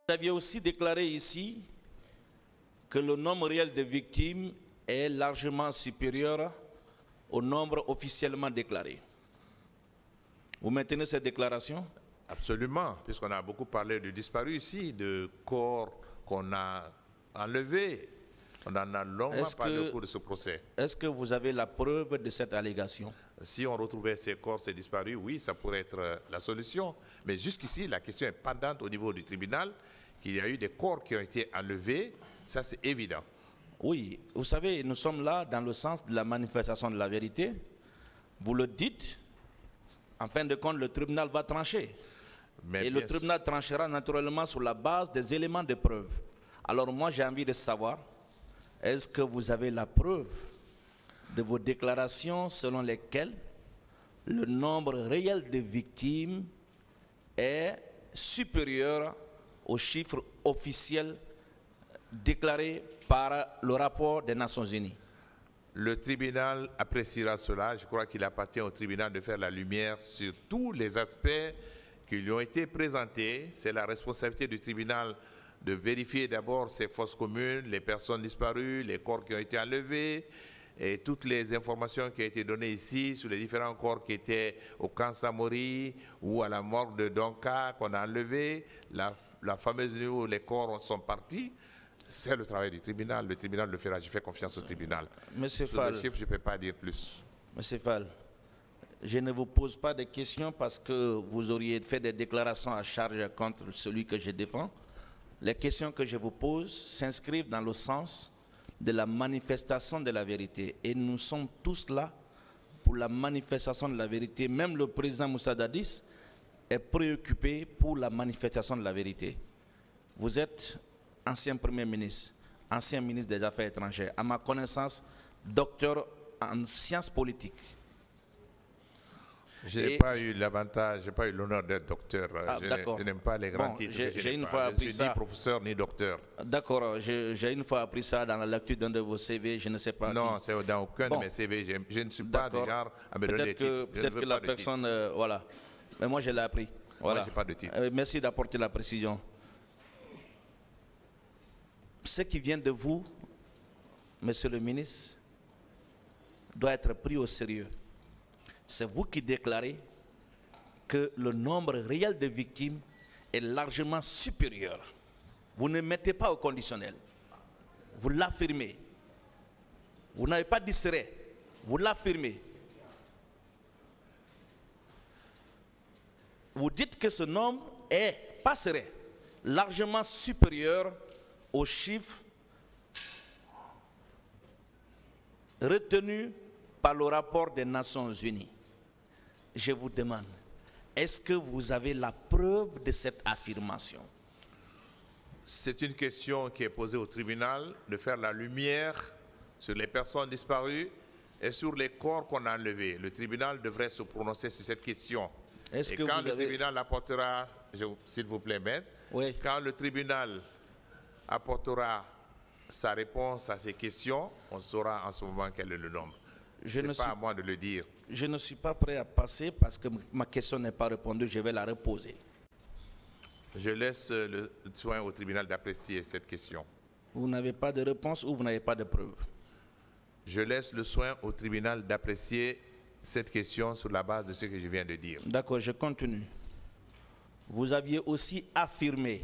Vous aviez aussi déclaré ici que le nombre réel de victimes est largement supérieur au nombre officiellement déclaré. Vous maintenez cette déclaration? Absolument, puisqu'on a beaucoup parlé de disparus ici, de corps qu'on a enlevés. On en a longuement parlé au cours de ce procès. Est-ce que vous avez la preuve de cette allégation? Si on retrouvait ces corps, ces disparus, oui, ça pourrait être la solution. Mais jusqu'ici, la question est pendante au niveau du tribunal, qu'il y a eu des corps qui ont été enlevés, ça c'est évident. Oui, vous savez, nous sommes là dans le sens de la manifestation de la vérité. Vous le dites, en fin de compte, le tribunal va trancher. Et le tribunal tranchera naturellement sur la base des éléments de preuve. Alors moi, j'ai envie de savoir, est-ce que vous avez la preuve de vos déclarations selon lesquelles le nombre réel de victimes est supérieur aux chiffres officiels déclarés par le rapport des Nations Unies? Le tribunal appréciera cela. Je crois qu'il appartient au tribunal de faire la lumière sur tous les aspects qui lui ont été présentés. C'est la responsabilité du tribunal de vérifier d'abord ces fosses communes, les personnes disparues, les corps qui ont été enlevés, et toutes les informations qui ont été données ici sur les différents corps qui étaient au camp Samori ou à la morgue de Donka qu'on a enlevé, la fameuse nuit où les corps sont partis. C'est le travail du tribunal. Le tribunal le fera. Je fais confiance au tribunal. Monsieur Sur Fall, les chiffres, je ne peux pas dire plus. Monsieur Fall, je ne vous pose pas de questions parce que vous auriez fait des déclarations à charge contre celui que je défends. Les questions que je vous pose s'inscrivent dans le sens de la manifestation de la vérité. Et nous sommes tous là pour la manifestation de la vérité. Même le président Moussa Dadis est préoccupé pour la manifestation de la vérité. Vous êtes ancien Premier ministre, ancien ministre des Affaires étrangères, à ma connaissance, docteur en sciences politiques. Je n'ai pas eu l'avantage, je n'ai pas eu l'honneur d'être docteur. Je n'aime pas les grands titres. J'ai une fois appris ça. Ni professeur ni docteur. D'accord, j'ai une fois appris ça dans la lecture d'un de vos CV, je ne sais pas. Non, c'est dans aucun de mes CV. Je ne suis pas du genre à me donner des titres. Peut-être que la personne, voilà. Mais moi, je l'ai appris. Voilà. Moi, je n'ai pas de titre. Merci d'apporter la précision. Ce qui vient de vous, monsieur le ministre, doit être pris au sérieux. C'est vous qui déclarez que le nombre réel de victimes est largement supérieur. Vous ne mettez pas au conditionnel. Vous l'affirmez. Vous n'avez pas dit serait. Vous l'affirmez. Vous dites que ce nombre est, pas serait, largement supérieur aux chiffres retenus par le rapport des Nations Unies. Je vous demande, est-ce que vous avez la preuve de cette affirmation? C'est une question qui est posée au tribunal de faire la lumière sur les personnes disparues et sur les corps qu'on a enlevés. Le tribunal devrait se prononcer sur cette question. Et quand le tribunal apportera, s'il vous plaît, maître, oui. Quand le tribunal apportera sa réponse à ces questions, on saura en ce moment quel est le nombre. Ce n'est pas à moi de le dire. Je ne suis pas prêt à passer parce que ma question n'est pas répondue, je vais la reposer. Je laisse le soin au tribunal d'apprécier cette question. Vous n'avez pas de réponse ou vous n'avez pas de preuve? Je laisse le soin au tribunal d'apprécier cette question sur la base de ce que je viens de dire. D'accord, je continue. Vous aviez aussi affirmé,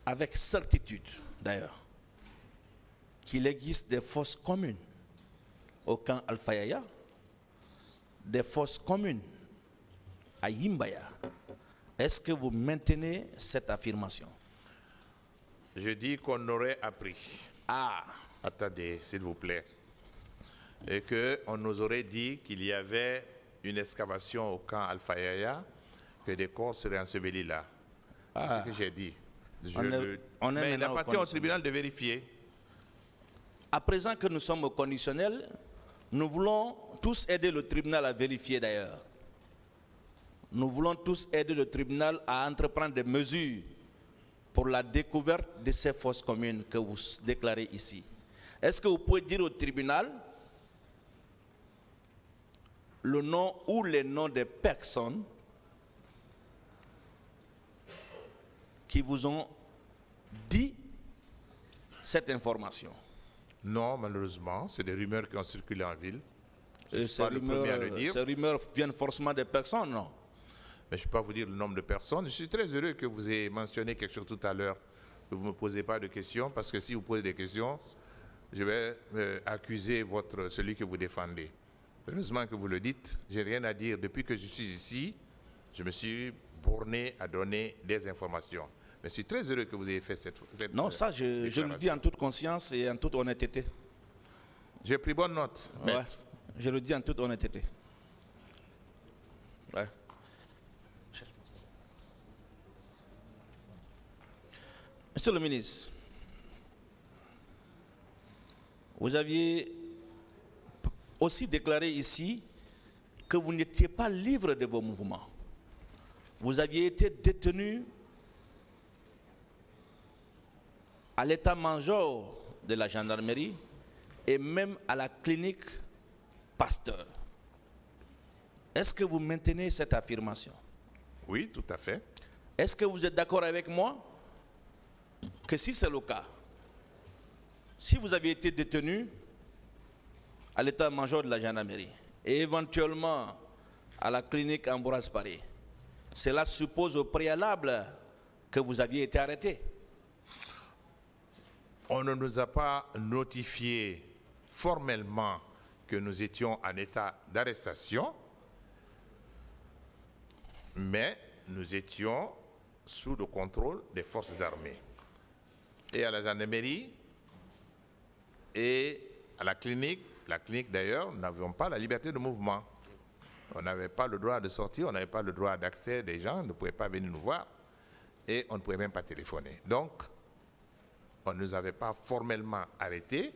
avec certitude d'ailleurs, qu'il existe des fosses communes au camp Alpha Yaya, des fosses communes à Yimbaya. Est-ce que vous maintenez cette affirmation? Je dis qu'on aurait appris. Ah! Attendez, s'il vous plaît. Et qu'on nous aurait dit qu'il y avait une excavation au camp Alpha Yaya, que des corps seraient ensevelis là. C'est ce que j'ai dit. Mais il appartient au tribunal de vérifier. À présent que nous sommes au conditionnel, nous voulons tous aider le tribunal à vérifier d'ailleurs. Nous voulons tous aider le tribunal à entreprendre des mesures pour la découverte de ces fosses communes que vous déclarez ici. Est-ce que vous pouvez dire au tribunal le nom ou les noms des personnes qui vous ont dit cette information? Non, malheureusement, c'est des rumeurs qui ont circulé en ville. Et ces rumeurs viennent forcément des personnes, non? Mais je ne peux pas vous dire le nombre de personnes. Je suis très heureux que vous ayez mentionné quelque chose tout à l'heure, que vous ne me posez pas de questions, parce que si vous posez des questions, je vais accuser celui que vous défendez. Heureusement que vous le dites, je n'ai rien à dire. Depuis que je suis ici, je me suis borné à donner des informations. Mais je suis très heureux que vous ayez fait cette non, ça, je le dis en toute conscience et en toute honnêteté. J'ai pris bonne note. Ouais, je le dis en toute honnêteté. Ouais. Monsieur le ministre, vous aviez aussi déclaré ici que vous n'étiez pas libre de vos mouvements. Vous aviez été détenu à l'état-major de la gendarmerie et même à la clinique Pasteur. Est-ce que vous maintenez cette affirmation? Oui, tout à fait. Est-ce que vous êtes d'accord avec moi que si c'est le cas, si vous aviez été détenu à l'état-major de la gendarmerie et éventuellement à la clinique Ambroise Paré, cela suppose au préalable que vous aviez été arrêté? On ne nous a pas notifié formellement que nous étions en état d'arrestation, mais nous étions sous le contrôle des forces armées. Et à la gendarmerie et à la clinique d'ailleurs, nous n'avions pas la liberté de mouvement. On n'avait pas le droit de sortir, on n'avait pas le droit d'accès des gens, ne pouvaient pas venir nous voir et on ne pouvait même pas téléphoner. Donc, on ne nous avait pas formellement arrêtés,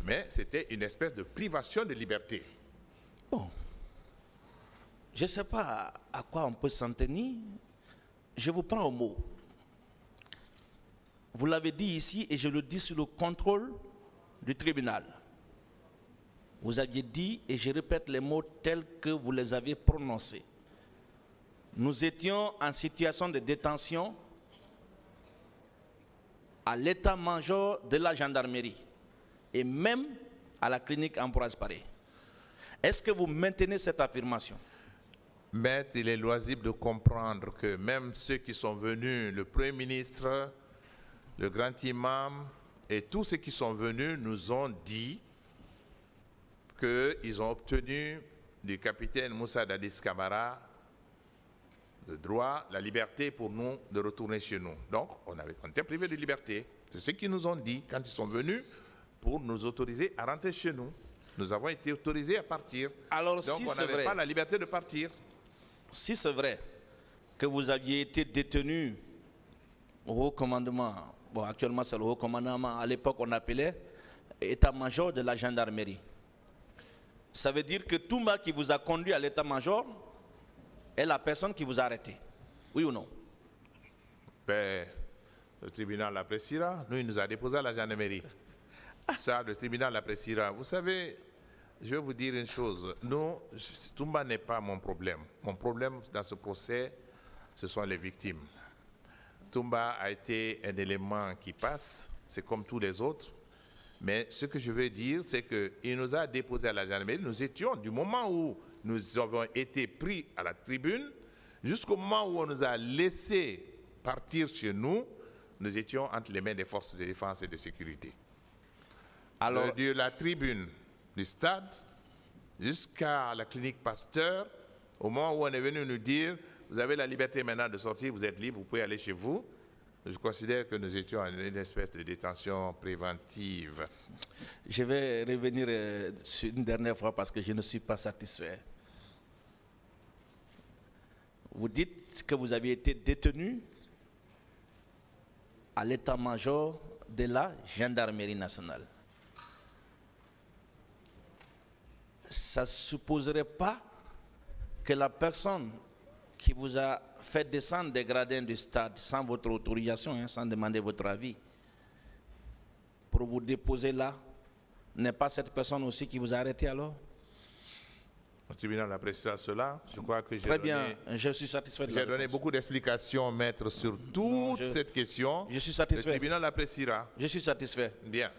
mais c'était une espèce de privation de liberté. Bon, je ne sais pas à quoi on peut s'en tenir. Je vous prends au mot. Vous l'avez dit ici et je le dis sous le contrôle du tribunal. Vous aviez dit, et je répète les mots tels que vous les avez prononcés. Nous étions en situation de détention à l'état-major de la gendarmerie et même à la clinique Ambroise Paré. Est-ce que vous maintenez cette affirmation? Maître, il est loisible de comprendre que même ceux qui sont venus, le Premier ministre, le grand imam et tous ceux qui sont venus nous ont dit qu'ils ont obtenu du capitaine Moussa Dadis Camara le droit, la liberté pour nous de retourner chez nous. Donc, on était privés de liberté. C'est ce qu'ils nous ont dit quand ils sont venus pour nous autoriser à rentrer chez nous. Nous avons été autorisés à partir. Alors, donc, si on n'avait pas la liberté de partir. Si c'est vrai que vous aviez été détenu au haut commandement, bon, actuellement c'est le haut commandement, à l'époque on appelait état-major de la gendarmerie. Ça veut dire que Toumba qui vous a conduit à l'état-major est la personne qui vous a arrêté. Oui ou non? Ben, le tribunal l'appréciera. Nous, il nous a déposé à la gendarmerie. Ça, le tribunal l'appréciera. Vous savez, je vais vous dire une chose. Nous, Toumba n'est pas mon problème. Mon problème dans ce procès, ce sont les victimes. Toumba a été un élément qui passe. C'est comme tous les autres. Mais ce que je veux dire, c'est qu'il nous a déposé à la gendarmerie. Nous étions, du moment où nous avons été pris à la tribune, jusqu'au moment où on nous a laissé partir chez nous, nous étions entre les mains des forces de défense et de sécurité. Alors, de la tribune du stade jusqu'à la clinique Pasteur, au moment où on est venu nous dire, vous avez la liberté maintenant de sortir, vous êtes libre, vous pouvez aller chez vous. Je considère que nous étions en une espèce de détention préventive. Je vais revenir une dernière fois parce que je ne suis pas satisfait. Vous dites que vous aviez été détenu à l'état-major de la gendarmerie nationale. Ça ne supposerait pas que la personne qui vous a fait descendre des gradins du stade sans votre autorisation, sans demander votre avis, pour vous déposer là, n'est pas cette personne aussi qui vous a arrêté alors? Le tribunal appréciera cela. Je crois que Très bien, je suis satisfait de la j'ai donné réponse. beaucoup d'explications, maître, sur toute cette question. Je suis satisfait. Le tribunal appréciera. Je suis satisfait. Bien.